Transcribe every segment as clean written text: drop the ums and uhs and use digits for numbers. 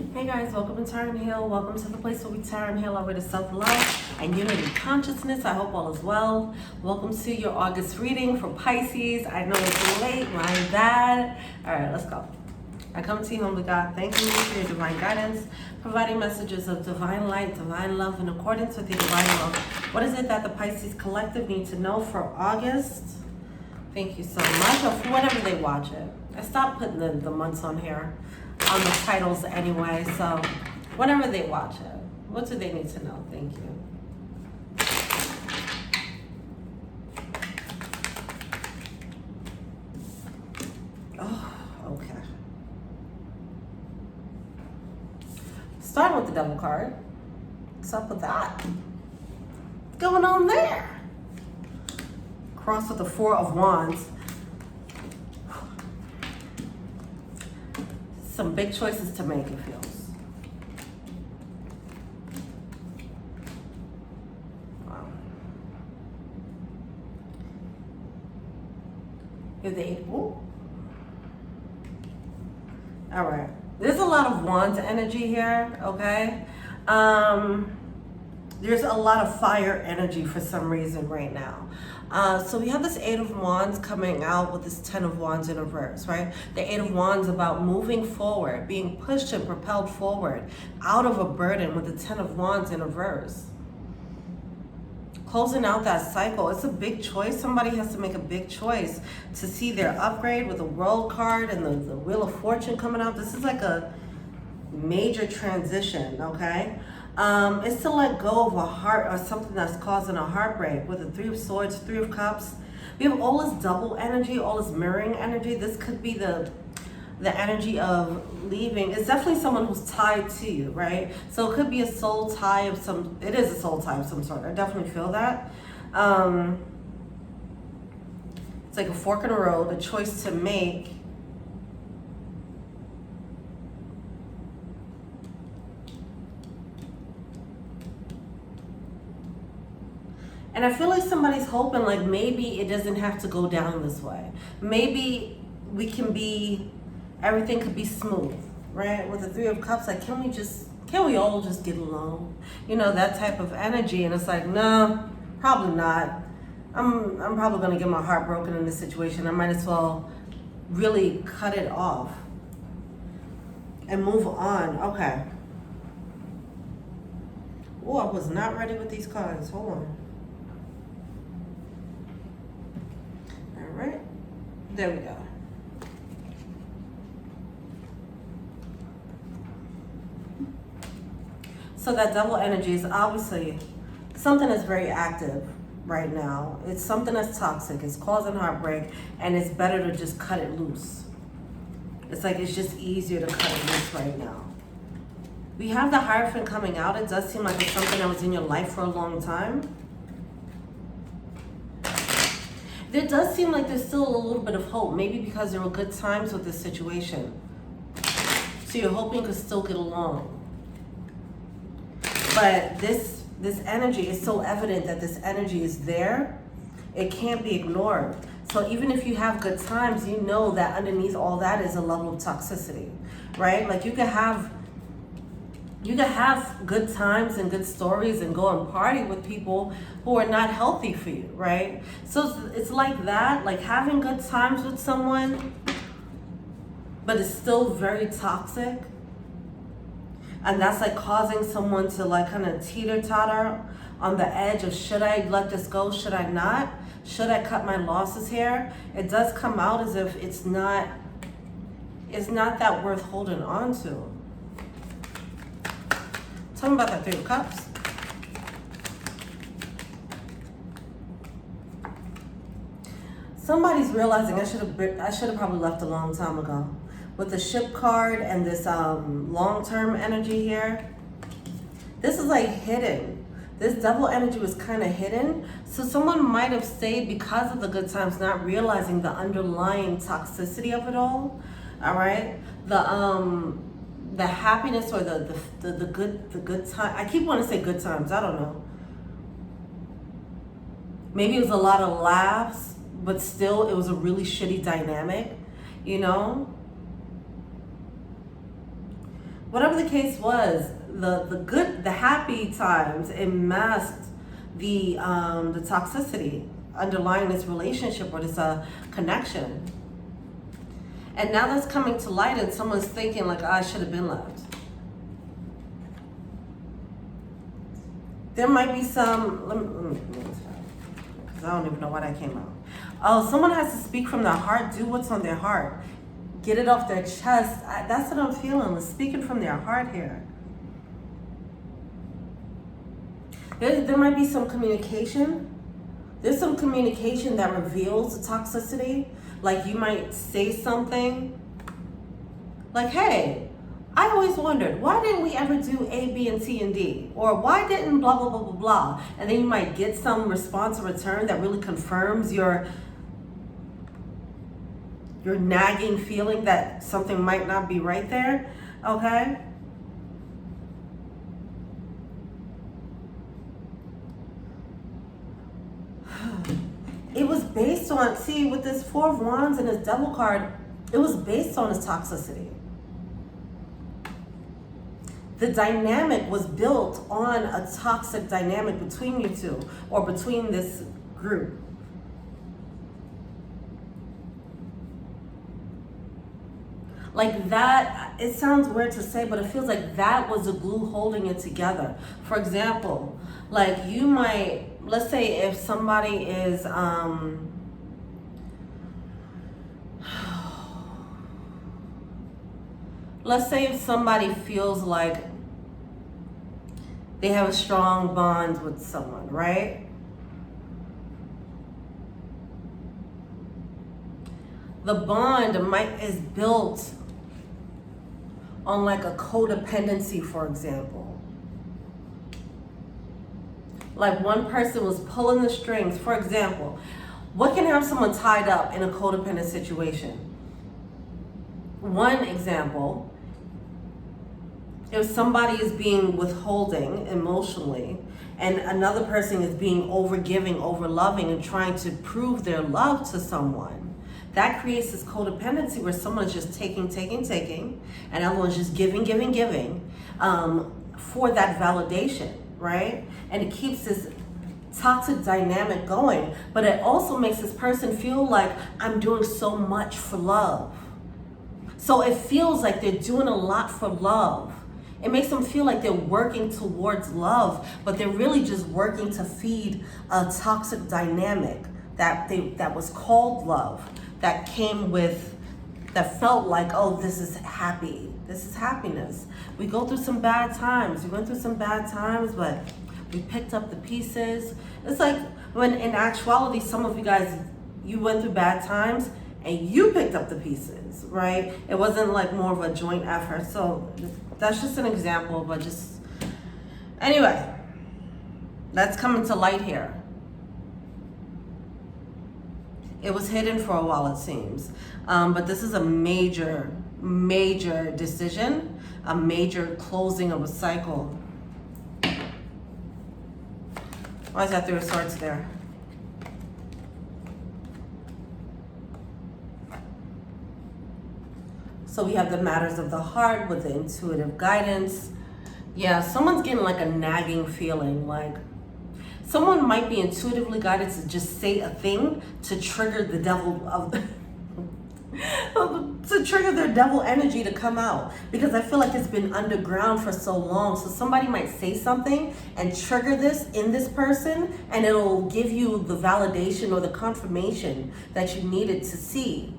Hey guys, welcome to Turn Heal. Welcome to the place where we turn heal our way to self-love and unity consciousness. I hope all is well. Welcome to your August reading for Pisces. I know it's late, my bad. All right, let's go. I come to you, Holy God, thanking you for your divine guidance, providing messages of divine light, divine love in accordance with your divine will. What is it that the Pisces collective need to know for August? Thank you so much, or for whenever they watch it. I stopped putting the months on here, on the titles anyway, so whenever they watch it, what do they need to know? Thank you. Oh, okay. Starting with the Devil card. What's up with that? What's going on there? Cross with the Four of Wands. Some big choices to make, it feels. Wow. Here's the 8. Ooh. All right. There's a lot of Wands energy here, okay? There's a lot of fire energy for some reason right now. So we have this 8 of Wands coming out with this 10 of Wands in reverse, right? The 8 of Wands about moving forward, being pushed and propelled forward out of a burden with the 10 of Wands in reverse. Closing out that cycle. It's a big choice. Somebody has to make a big choice to see their upgrade with the World card and the Wheel of Fortune coming out. This is like a major transition, okay? It's to let go of a heart or something that's causing a heartbreak with the 3 of Swords, 3 of Cups. We have all this double energy, all this mirroring energy. This could be the energy of leaving. It's definitely someone who's tied to you, right? So it could be a soul tie of some, it is a soul tie of some sort. I definitely feel that. It's like a fork in the road, a choice to make. And I feel like somebody's hoping like maybe it doesn't have to go down this way. Maybe we can be, everything could be smooth, right? With the 3 of Cups, like can we all just get along? You know, that type of energy. And it's like, no, probably not. I'm probably gonna get my heart broken in this situation. I might as well really cut it off and move on. Okay. Oh, I was not ready with these cards. Hold on. Right? There we go. So that double energy is obviously something that's very active right now. It's something that's toxic. It's causing heartbreak, and it's better to just cut it loose. It's like it's just easier to cut it loose right now. We have the Hierophant coming out. It does seem like it's something that was in your life for a long time. There does seem like there's still a little bit of hope, maybe because there were good times with this situation. So you're hoping to still get along. But this energy is so evident that this energy is there. It can't be ignored. So even if you have good times, you know that underneath all that is a level of toxicity, right? Like you could have good times and good stories and go and party with people who are not healthy for you, right? So it's like that, like having good times with someone, but it's still very toxic. And that's like causing someone to like kind of teeter-totter on the edge of should I let this go, should I not? Should I cut my losses here? It does come out as if it's not that worth holding on to. Tell me about that 3 of Cups. Somebody's realizing I should have probably left a long time ago. With the Ship card and this long-term energy here, this is like hidden. This double energy was kind of hidden. So someone might have stayed because of the good times, not realizing the underlying toxicity of it all. All right, the happiness or the good time. I keep wanting to say good times. I don't know. Maybe it was a lot of laughs, but still it was a really shitty dynamic, you know? whatever the case was, the happy times, it masked the toxicity underlying this relationship or this connection. And now that's coming to light and someone's thinking like, I should have been left. There might be some, let me because I don't even know why that came out. Oh, someone has to speak from their heart, do what's on their heart. Get it off their chest. That's what I'm feeling, speaking from their heart here. There might be some communication. There's some communication that reveals the toxicity. Like you might say something like, hey, I always wondered, why didn't we ever do A, B, and C, and D? Or why didn't blah, blah, blah, blah, blah? And then you might get some response in return that really confirms your nagging feeling that something might not be right there, okay? It was based on, see, with this Four of Wands and this Devil card, it was based on his toxicity. The dynamic was built on a toxic dynamic between you two or between this group. Like that, it sounds weird to say, but it feels like that was the glue holding it together. For example, like you might, let's say if somebody is, let's say if somebody feels like they have a strong bond with someone, right? The bond is built on like a codependency, for example. Like one person was pulling the strings. For example, what can have someone tied up in a codependent situation? One example, if somebody is being withholding emotionally and another person is being overgiving, overloving, and trying to prove their love to someone, that creates this codependency where someone is just taking, and everyone's just giving, for that validation, right? And it keeps this toxic dynamic going, but it also makes this person feel like I'm doing so much for love. So it feels like they're doing a lot for love. It makes them feel like they're working towards love, but they're really just working to feed a toxic dynamic that was called love, that came with, that felt like, oh, this is happy. This is happiness. We go through some bad times. We went through some bad times, but we picked up the pieces. It's like when in actuality, some of you guys, you went through bad times and you picked up the pieces, right? It wasn't like more of a joint effort. So that's just an example, but just, anyway, that's coming to light here. It was hidden for a while, it seems. But this is a major, major decision, a major closing of a cycle. Why is that Three of Swords there? So we have the matters of the heart with the intuitive guidance. Yeah, someone's getting like a nagging feeling, like someone might be intuitively guided to just say a thing to trigger the devil of to trigger their devil energy to come out, because I feel like it's been underground for so long. So somebody might say something and trigger this in this person, and it'll give you the validation or the confirmation that you needed to see,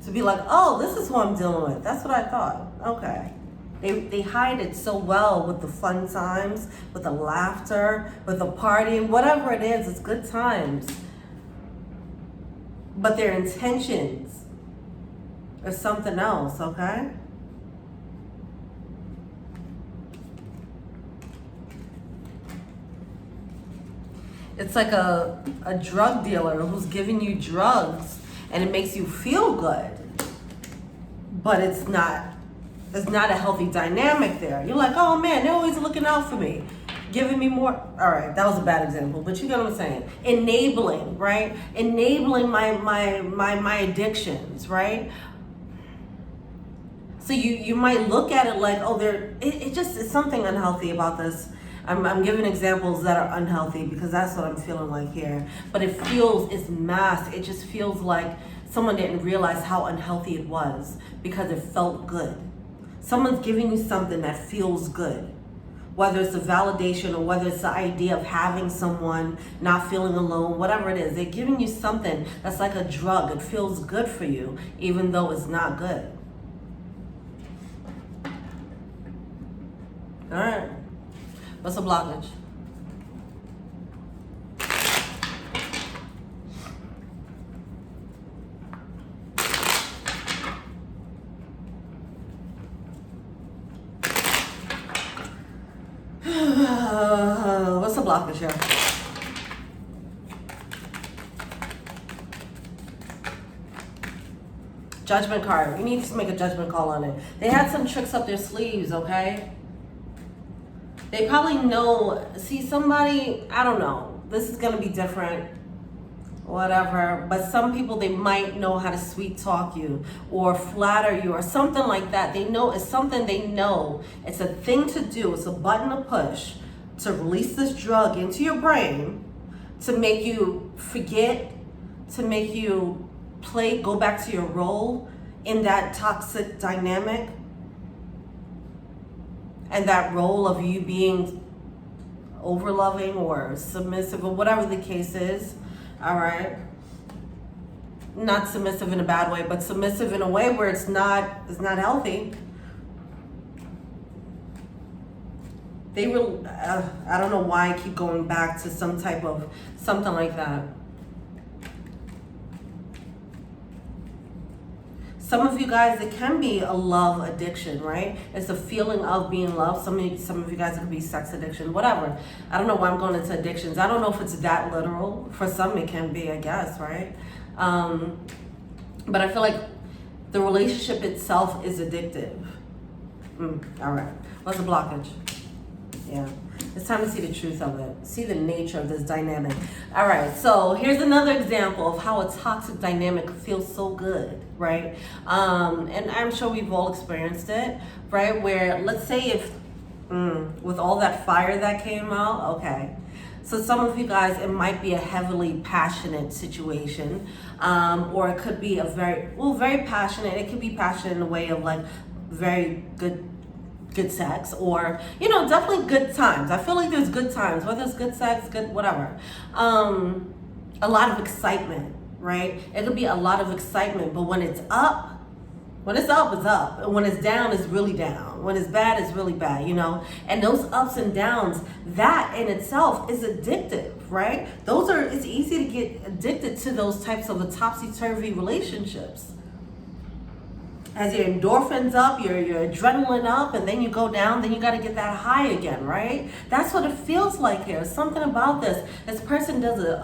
to be like, oh, this is who I'm dealing with. That's what I thought. Okay. They hide it so well with the fun times, with the laughter, with the partying, whatever it is, it's good times. But their intentions are something else, okay? It's like a drug dealer who's giving you drugs and it makes you feel good, but it's not a healthy dynamic there. You're like, oh man, they're always looking out for me, giving me more. All right, that was a bad example, but you get what I'm saying. Enabling, right? Enabling my addictions, right? So you might look at it like, oh, it just is something unhealthy about this. I'm giving examples that are unhealthy because that's what I'm feeling like here. But it's masked. It just feels like someone didn't realize how unhealthy it was because it felt good. Someone's giving you something that feels good. Whether it's a validation or whether it's the idea of having someone, not feeling alone, whatever it is, they're giving you something that's like a drug. It feels good for you, even though it's not good. All right. What's a blockage? What's the blockage here? Judgment card. You need to make a judgment call on it. They had some tricks up their sleeves, okay? They probably know, see somebody, I don't know, this is going to be different, whatever, but some people, they might know how to sweet talk you or flatter you or something like that. They know it's something they know. It's a thing to do. It's a button to push to release this drug into your brain to make you forget, to make you go back to your role in that toxic dynamic. And that role of you being overloving or submissive or whatever the case is, all right? Not submissive in a bad way, but submissive in a way where it's not healthy. They will, I don't know why I keep going back to some type of, something like that. Some of you guys, it can be a love addiction, right? It's a feeling of being loved. Some of you guys, it could be sex addiction, whatever. I don't know why I'm going into addictions. I don't know if it's that literal. For some, it can be, I guess, right? But I feel like the relationship itself is addictive. All right. What's the blockage? Yeah. It's time to see the truth of it. See the nature of this dynamic. All right, so here's another example of how a toxic dynamic feels so good, right? And I'm sure we've all experienced it, right? Where, let's say if, with all that fire that came out, okay. So some of you guys, it might be a heavily passionate situation, or it could be a very passionate. It could be passionate in a way of like very good sex, or definitely good times. I feel like there's good times, whether it's good sex, good whatever. A lot of excitement, right? It could be a lot of excitement, but when it's up, it's up, and when it's down, it's really down. When it's bad, it's really bad, and those ups and downs, that in itself is addictive, right? It's easy to get addicted to those types of a topsy-turvy relationships. As your endorphins up, your adrenaline up, and then you go down, then you got to get that high again, right? That's what it feels like here. Something about this. This person does it,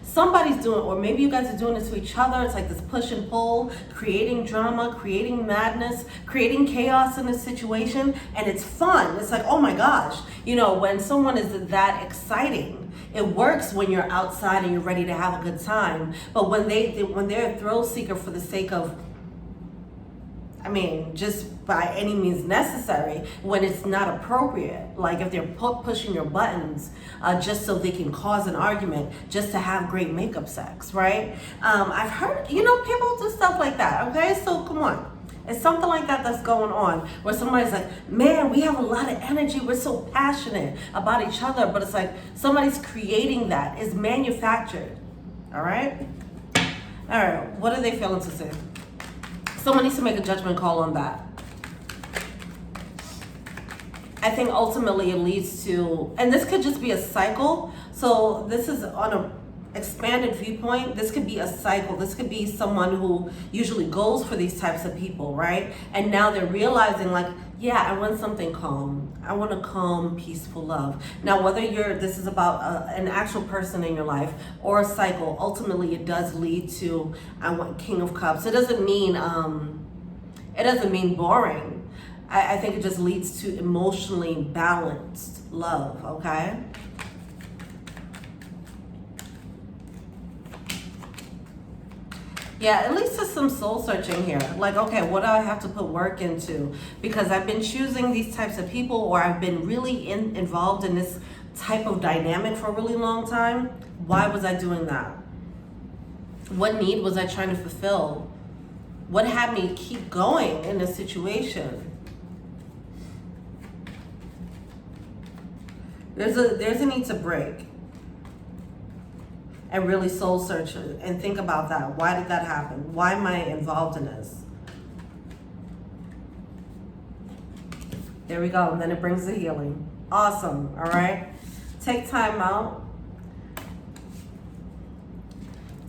somebody's doing, or maybe you guys are doing it to each other. It's like this push and pull, creating drama, creating madness, creating chaos in a situation, and it's fun. It's like, oh my gosh, when someone is that exciting, it works when you're outside and you're ready to have a good time. But when they're a thrill seeker for the sake of, just by any means necessary, when it's not appropriate, like if they're pushing your buttons just so they can cause an argument, just to have great makeup sex, right? I've heard, people do stuff like that, okay? So come on. It's something like that that's going on, where somebody's like, man, we have a lot of energy, we're so passionate about each other, but it's like somebody's creating that. It's manufactured, all right? All right, what are they feeling to say? Someone needs to make a judgment call on that. I think ultimately it leads to, and this could just be a cycle. So this is on a expanded viewpoint. This could be a cycle. This could be someone who usually goes for these types of people, right? And now they're realizing like, yeah, I want something calm. I want a calm, peaceful love. Now, whether this is about an actual person in your life or a cycle, ultimately it does lead to, I want King of Cups. It doesn't mean boring. I think it just leads to emotionally balanced love, okay? Yeah, at least there's some soul searching here. Like, okay, what do I have to put work into? Because I've been choosing these types of people, or I've been really involved in this type of dynamic for a really long time. Why was I doing that? What need was I trying to fulfill? What had me keep going in this situation? There's a need to break. And really soul search and think about that. Why did that happen? Why am I involved in this? There we go. And then it brings the healing. Awesome. All right. Take time out.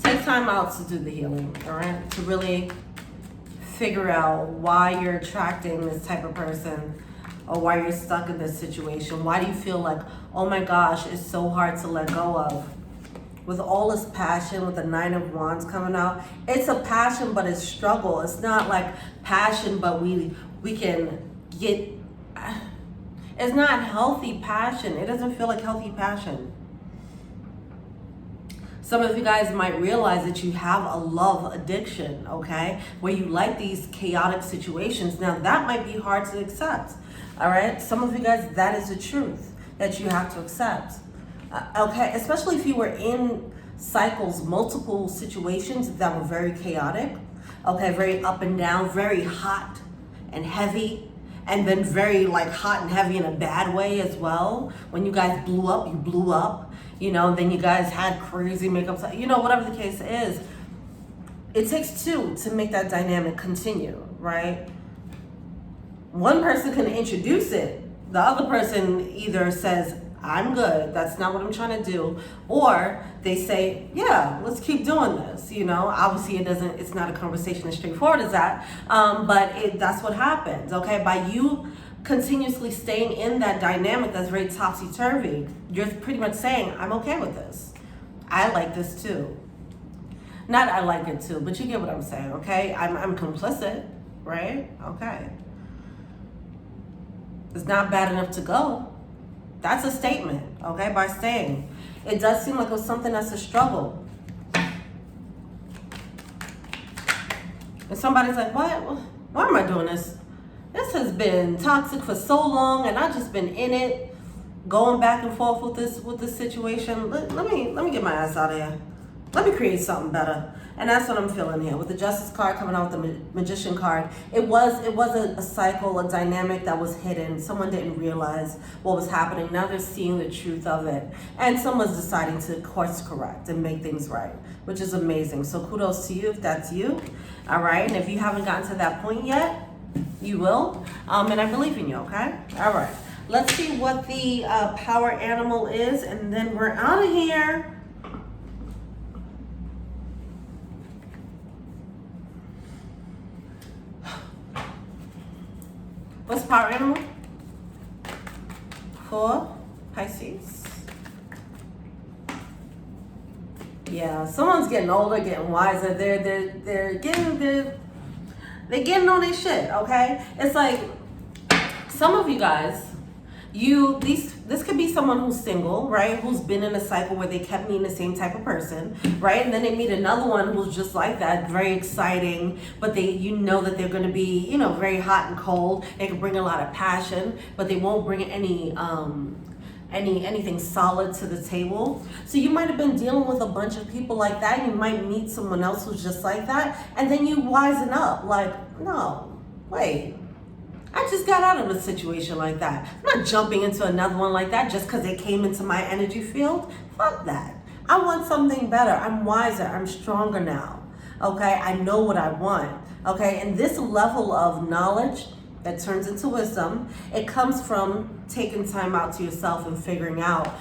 Take time out to do the healing. All right. To really figure out why you're attracting this type of person, or why you're stuck in this situation. Why do you feel like, oh my gosh, it's so hard to let go of? With all this passion, with the 9 of Wands coming out, it's a passion, but it's struggle. It's not like passion, but we can get, it's not healthy passion. It doesn't feel like healthy passion. Some of you guys might realize that you have a love addiction, okay? Where you like these chaotic situations. Now that might be hard to accept, all right? Some of you guys, that is the truth that you have to accept. Okay, especially if you were in cycles, multiple situations that were very chaotic, okay, very up and down, very hot and heavy, and then very like hot and heavy in a bad way as well. When you guys blew up, you blew up, you know, then you guys had crazy makeup, you know, whatever the case is. It takes two to make that dynamic continue, right? One person can introduce it. The other person either says, I'm good, that's not what I'm trying to do. Or they say, yeah, let's keep doing this. You know, obviously it's not a conversation as straightforward as that, but that's what happens, okay? By you continuously staying in that dynamic that's very topsy-turvy, you're pretty much saying, I'm okay with this. I like this too. Not I like it too, but you get what I'm saying, okay? I'm complicit, right? Okay. It's not bad enough to go. That's a statement, okay, by saying. It does seem like it was something that's a struggle. And somebody's like, what? Why am I doing this? This has been toxic for so long, and I've just been in it, going back and forth with this situation. Let me get my ass out of here. Let me create something better. And that's what I'm feeling here. With the Justice card coming out with the Magician card, it was a cycle, a dynamic that was hidden. Someone didn't realize what was happening. Now they're seeing the truth of it. And someone's deciding to course correct and make things right, which is amazing. So kudos to you if that's you. All right. And if you haven't gotten to that point yet, you will. And I believe in you, okay? All right. Let's see what the power animal is, and then we're out of here. What's power animal? For Pisces. Yeah, someone's getting older, getting wiser. They're getting on their shit, okay? It's like some of you guys, this could be someone who's single, right? Who's been in a cycle where they kept meeting the same type of person, right? And then they meet another one who's just like that, very exciting, but you know that they're going to be, you know, very hot and cold. They can bring a lot of passion, but they won't bring anything solid to the table. So you might have been dealing with a bunch of people like that. And you might meet someone else who's just like that, and then you wisen up, like, no, wait. I just got out of a situation like that. I'm not jumping into another one like that just because they came into my energy field. Fuck that. I want something better. I'm wiser. I'm stronger now. Okay? I know what I want. Okay? And this level of knowledge that turns into wisdom, it comes from taking time out to yourself and figuring out,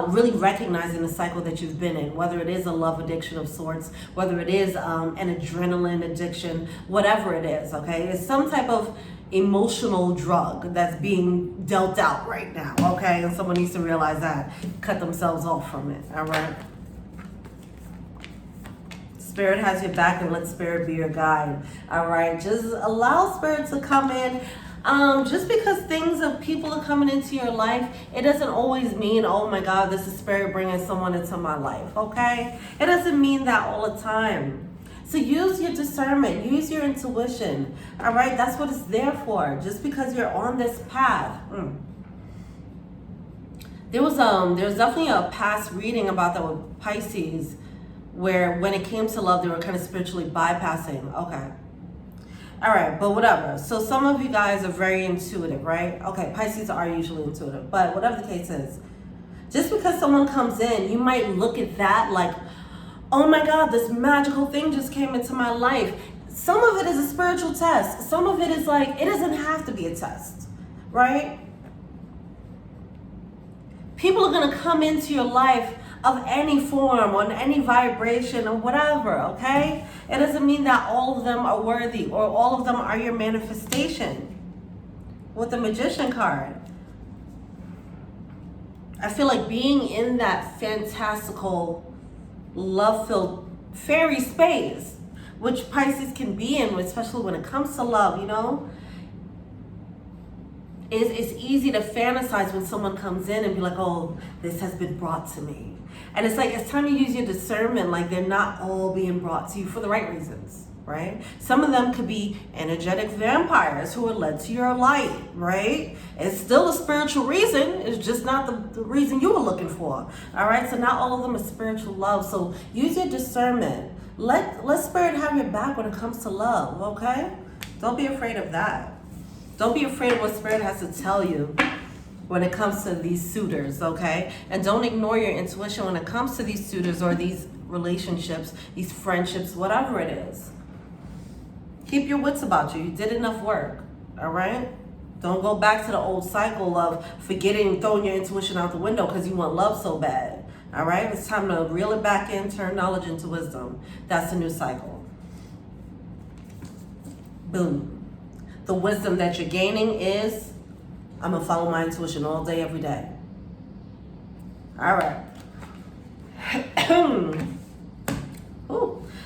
really recognizing the cycle that you've been in, whether it is a love addiction of sorts, whether it is an adrenaline addiction, whatever it is, okay? It's some type of emotional drug that's being dealt out right now, okay? And someone needs to realize that, cut themselves off from it, all right? Spirit has your back, and let Spirit be your guide, all right? Just allow Spirit to come in. Just because people are coming into your life, it doesn't always mean, oh my God, this is Spirit bringing someone into my life, okay? It doesn't mean that all the time. So use your discernment, use your intuition. All right, that's what it's there for. Just because you're on this path. There's definitely a past reading about that with Pisces, where when it came to love, they were kind of spiritually bypassing. Okay. All right, but whatever. So some of you guys are very intuitive, right? Okay, Pisces are usually intuitive, but whatever the case is, just because someone comes in, you might look at that like, oh my God, this magical thing just came into my life. Some of it is a spiritual test. Some of it is like, it doesn't have to be a test, right? People are gonna come into your life of any form, on any vibration or whatever, okay? It doesn't mean that all of them are worthy or all of them are your manifestation. With the Magician card, I feel like being in that fantastical, love-filled fairy space, which Pisces can be in, especially when it comes to love, you know? It's easy to fantasize when someone comes in and be like, oh, this has been brought to me. And it's like, it's time to use your discernment, like they're not all being brought to you for the right reasons, right? Some of them could be energetic vampires who are led to your light, right? It's still a spiritual reason. It's just not the reason you were looking for, all right? So not all of them are spiritual love. So use your discernment. Let Spirit have your back when it comes to love, okay? Don't be afraid of that. Don't be afraid of what Spirit has to tell you when it comes to these suitors, okay? And don't ignore your intuition when it comes to these suitors or these relationships, these friendships, whatever it is. Keep your wits about you. You did enough work, all right? Don't go back to the old cycle of forgetting, throwing your intuition out the window because you want love so bad, all right? It's time to reel it back in, turn knowledge into wisdom. That's the new cycle. Boom. The wisdom that you're gaining is, I'm gonna follow my intuition all day, every day. All right. Ooh.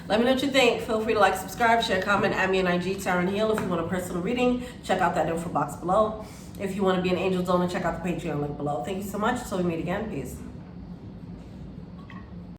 Let me know what you think. Feel free to like, subscribe, share, comment, add me on IG, Taryn Hill. If you want a personal reading, check out that info box below. If you want to be an angel donor, check out the Patreon link below. Thank you so much. Until we meet again, peace.